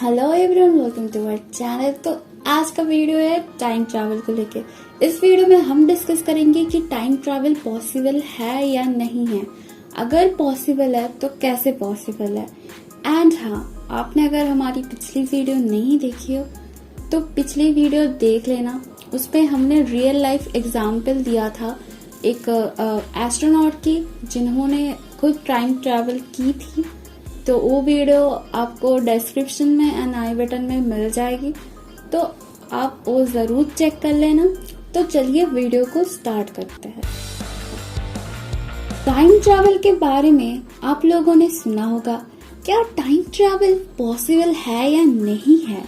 Hello everyone, welcome to our channel. तो आज का वीडियो है टाइम ट्रैवल को लेके। इस वीडियो में हम डिस्कस करेंगे कि टाइम ट्रैवल पॉसिबल है या नहीं है। अगर पॉसिबल है तो कैसे पॉसिबल है। एंड हाँ, आपने अगर हमारी पिछली वीडियो नहीं देखी हो तो पिछली वीडियो देख लेना। उसपे हमने रियल लाइफ एग्जाम्पल दिया था एक एस्ट्रोनॉट की जिन्होंने खुद टाइम ट्रैवल की थी। तो वो वीडियो आपको डिस्क्रिप्शन में एंड आई बटन में मिल जाएगी, तो आप वो जरूर चेक कर लेना। तो चलिए वीडियो को स्टार्ट करते हैं। टाइम ट्रैवल के बारे में आप लोगों ने सुना होगा। क्या टाइम ट्रैवल पॉसिबल है या नहीं है?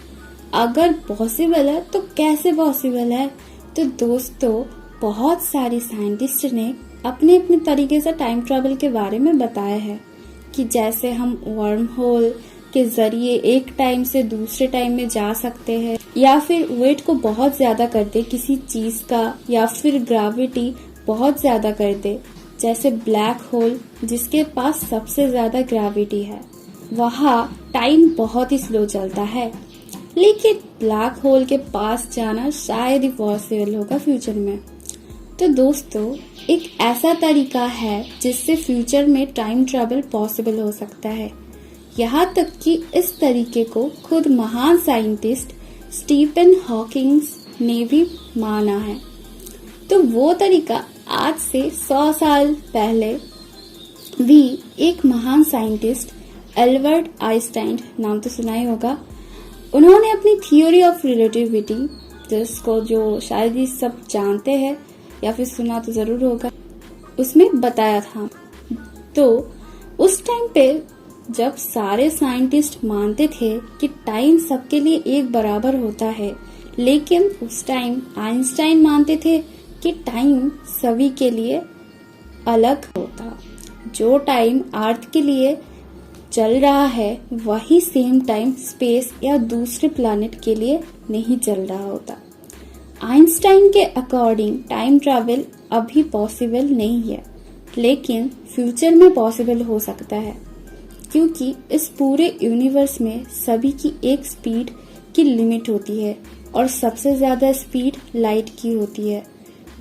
अगर पॉसिबल है तो कैसे पॉसिबल है? तो दोस्तों, बहुत सारे साइंटिस्ट ने अपने अपने तरीके से टाइम ट्रैवल के बारे में बताया है कि जैसे हम वर्म होल के जरिए एक टाइम से दूसरे टाइम में जा सकते हैं, या फिर वेट को बहुत ज्यादा कर दे किसी चीज का, या फिर ग्रेविटी बहुत ज्यादा कर दे। जैसे ब्लैक होल जिसके पास सबसे ज्यादा ग्रेविटी है, वहाँ टाइम बहुत ही स्लो चलता है। लेकिन ब्लैक होल के पास जाना शायद ही पॉसिबल होगा फ्यूचर में। तो दोस्तों, एक ऐसा तरीका है जिससे फ्यूचर में टाइम ट्रैवल पॉसिबल हो सकता है। यहाँ तक कि इस तरीके को खुद महान साइंटिस्ट स्टीफन हॉकिंग ने भी माना है। तो वो तरीका आज से 100 साल पहले भी एक महान साइंटिस्ट एल्बर्ट आइंस्टाइन, नाम तो सुना ही होगा, उन्होंने अपनी थियोरी ऑफ रिलेटिविटी, जिसको जो शायद ही सब जानते हैं या फिर सुना तो जरूर होगा, उसमें बताया था। तो उस टाइम पे जब सारे साइंटिस्ट मानते थे कि टाइम सबके लिए एक बराबर होता है, लेकिन उस टाइम आइंस्टाइन मानते थे कि टाइम सभी के लिए अलग होता। जो टाइम अर्थ के लिए चल रहा है वही सेम टाइम स्पेस या दूसरे प्लैनेट के लिए नहीं चल रहा होता। आइंस्टाइन के अकॉर्डिंग टाइम ट्रैवल अभी पॉसिबल नहीं है, लेकिन फ्यूचर में पॉसिबल हो सकता है, क्योंकि इस पूरे यूनिवर्स में सभी की एक स्पीड की लिमिट होती है और सबसे ज्यादा स्पीड लाइट की होती है,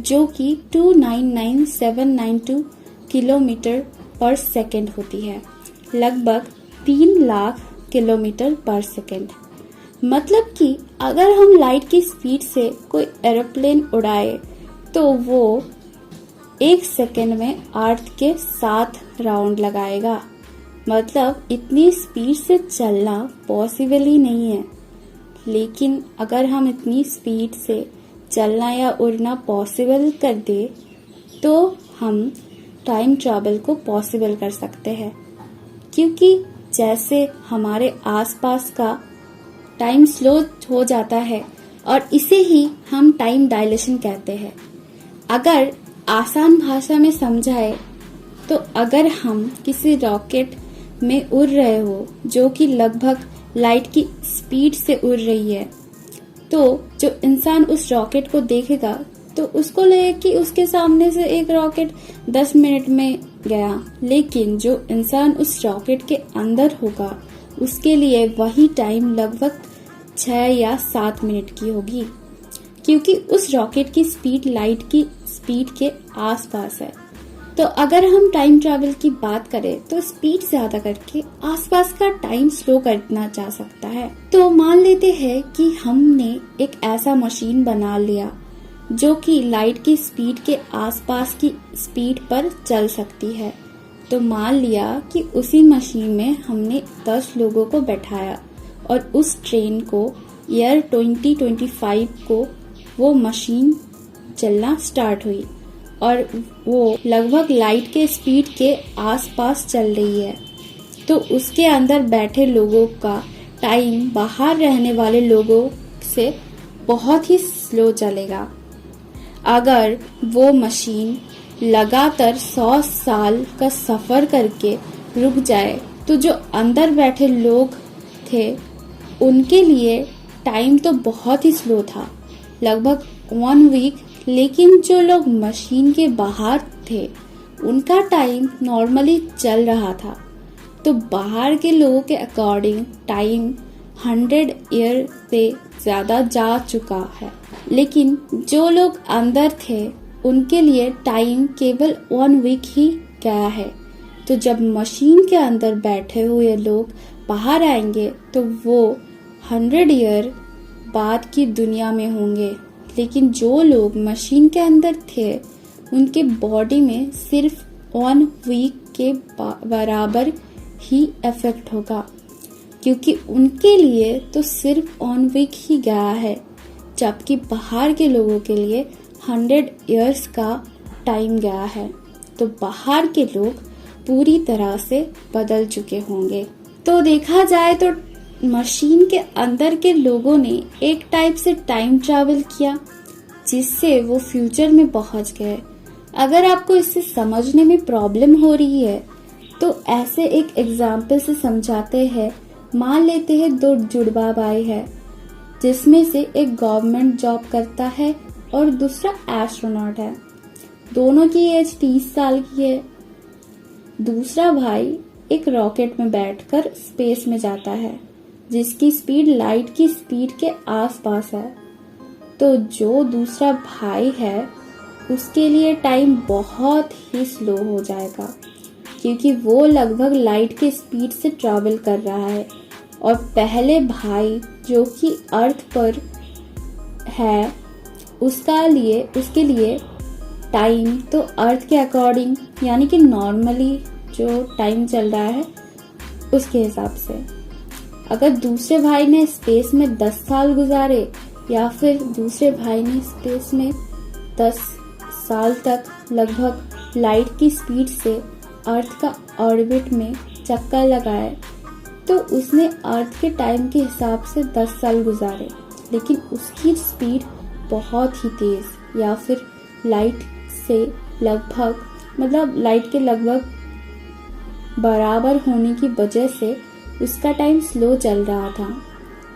जो कि 299,792 किलोमीटर पर सेकेंड होती है, लगभग 3 लाख किलोमीटर पर सेकेंड। मतलब कि अगर हम लाइट की स्पीड से कोई एरोप्लेन उड़ाए तो वो 1 सेकेंड में अर्थ के 7 राउंड लगाएगा। मतलब इतनी स्पीड से चलना पॉसिबल ही नहीं है। लेकिन अगर हम इतनी स्पीड से चलना या उड़ना पॉसिबल कर दे तो हम टाइम ट्रैवल को पॉसिबल कर सकते हैं, क्योंकि जैसे हमारे आसपास का टाइम स्लो हो जाता है और इसे ही हम टाइम डायलेशन कहते हैं। अगर आसान भाषा में समझाए तो अगर हम किसी रॉकेट में उड़ रहे हो जो कि लगभग लाइट की स्पीड से उड़ रही है, तो जो इंसान उस रॉकेट को देखेगा तो उसको लगेगा कि उसके सामने से एक रॉकेट 10 मिनट में गया, लेकिन जो इंसान उस रॉकेट के अंदर होगा उसके लिए वही टाइम लगभग 6 या 7 मिनट की होगी, क्योंकि उस रॉकेट की स्पीड लाइट की स्पीड के आसपास है। तो अगर हम टाइम ट्रैवल की बात करें तो स्पीड ज्यादा करके आसपास का टाइम स्लो करना जा सकता है। तो मान लेते हैं कि हमने एक ऐसा मशीन बना लिया जो कि लाइट की स्पीड के आसपास की स्पीड पर चल सकती है। तो मान लिया कि उसी मशीन में हमने 10 लोगों को बैठाया और उस ट्रेन को ईयर 2025 को वो मशीन चलना स्टार्ट हुई और वो लगभग लाइट के स्पीड के आसपास चल रही है। तो उसके अंदर बैठे लोगों का टाइम बाहर रहने वाले लोगों से बहुत ही स्लो चलेगा। अगर वो मशीन लगातार 100 साल का सफर करके रुक जाए तो जो अंदर बैठे लोग थे उनके लिए टाइम तो बहुत ही स्लो था, लगभग 1 वीक। लेकिन जो लोग मशीन के बाहर थे उनका टाइम नॉर्मली चल रहा था। तो बाहर के लोगों के अकॉर्डिंग टाइम 100 ईयर से ज्यादा जा चुका है। लेकिन जो लोग अंदर थे उनके लिए टाइम केवल 1 वीक ही गया है। तो जब मशीन के अंदर बैठे हुए लोग बाहर आएंगे तो वो 100 ईयर बाद की दुनिया में होंगे। लेकिन जो लोग मशीन के अंदर थे उनके बॉडी में सिर्फ 1 वीक के बराबर ही इफेक्ट होगा, क्योंकि उनके लिए तो सिर्फ 1 वीक ही गया है, जबकि बाहर के लोगों के लिए 100 इयर्स का टाइम गया है। तो बाहर के लोग पूरी तरह से बदल चुके होंगे। तो देखा जाए तो मशीन के अंदर के लोगों ने एक टाइप से टाइम ट्रैवल किया, जिससे वो फ्यूचर में पहुंच गए। अगर आपको इसे समझने में प्रॉब्लम हो रही है तो ऐसे एक एग्जाम्पल से समझाते हैं। मान लेते हैं 2 जुड़वा भाई है, जिसमें से एक गवर्नमेंट जॉब करता है और दूसरा एस्ट्रोनॉट है। दोनों की एज 30 साल की है। दूसरा भाई एक रॉकेट में बैठकर स्पेस में जाता है, जिसकी स्पीड लाइट की स्पीड के आसपास है। तो जो दूसरा भाई है उसके लिए टाइम बहुत ही स्लो हो जाएगा, क्योंकि वो लगभग लाइट के स्पीड से ट्रैवल कर रहा है। और पहले भाई जो कि अर्थ पर है उसके लिए टाइम तो अर्थ के अकॉर्डिंग, यानी कि नॉर्मली जो टाइम चल रहा है उसके हिसाब से। अगर दूसरे भाई ने स्पेस में 10 साल गुजारे या फिर दूसरे भाई ने स्पेस में 10 साल तक लगभग लाइट की स्पीड से अर्थ का ऑर्बिट में चक्कर लगाए, तो उसने अर्थ के टाइम के हिसाब से 10 साल गुजारे। लेकिन उसकी स्पीड बहुत ही तेज या फिर लाइट के लगभग बराबर होने की वजह से उसका टाइम स्लो चल रहा था।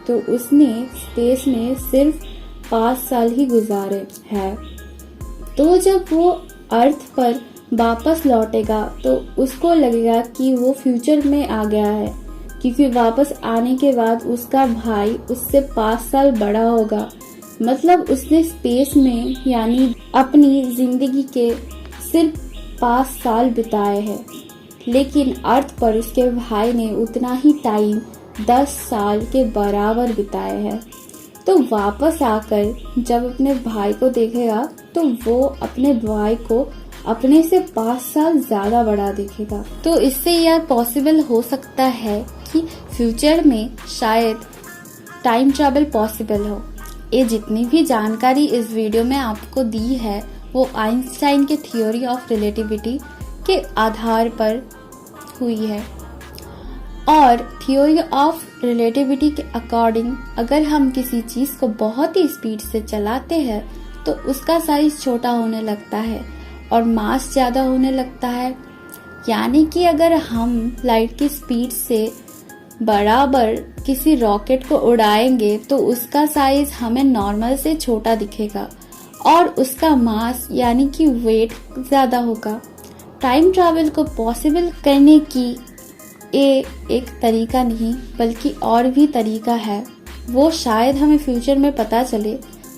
तो उसने स्पेस में सिर्फ 5 साल ही गुजारे हैं। तो जब वो अर्थ पर वापस लौटेगा तो उसको लगेगा कि वो फ्यूचर में आ गया है, क्योंकि वापस आने के बाद उसका भाई उससे 5 साल बड़ा होगा। मतलब उसने स्पेस में यानी अपनी जिंदगी के सिर्फ 5 साल बिताए हैं, लेकिन अर्थ पर उसके भाई ने उतना ही टाइम 10 साल के बराबर बिताए हैं। तो वापस आकर जब अपने भाई को देखेगा तो वो अपने भाई को अपने से 5 साल ज्यादा बड़ा दिखेगा। तो इससे यह पॉसिबल हो सकता है कि फ्यूचर में शायद टाइम ट्रैवल पॉसिबल हो। ये जितनी भी जानकारी इस वीडियो में आपको दी है वो आइंस्टाइन के थ्योरी ऑफ रिलेटिविटी के आधार पर हुई है। और थ्योरी ऑफ रिलेटिविटी के अकॉर्डिंग अगर हम किसी चीज को बहुत ही स्पीड से चलाते हैं तो उसका साइज छोटा होने लगता है और मास ज्यादा होने लगता है। यानी कि अगर हम लाइट की स्पीड से बराबर किसी रॉकेट को उड़ाएंगे तो उसका साइज हमें नॉर्मल से छोटा दिखेगा और उसका मास यानी कि वेट ज्यादा होगा। टाइम ट्रैवल को पॉसिबल करने की ये एक तरीका नहीं बल्कि और भी तरीका है, वो शायद हमें फ्यूचर में पता चले।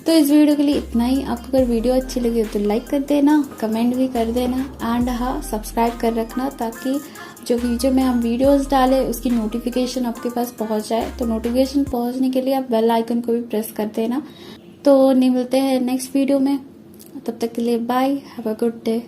तो इस वीडियो के लिए इतना ही। आपको अगर वीडियो अच्छी लगी तो लाइक कर देना, कमेंट भी कर देना एंड हाँ सब्सक्राइब कर रखना, ताकि जो फ्यूचर में हम वीडियोस डालें उसकी नोटिफिकेशन आपके पास पहुंच जाए। तो नोटिफिकेशन पहुंचने के लिए आप बेल आइकन को भी प्रेस कर देना। तो मिलते हैं नेक्स्ट वीडियो में, तब तक के लिए bye, have a good day.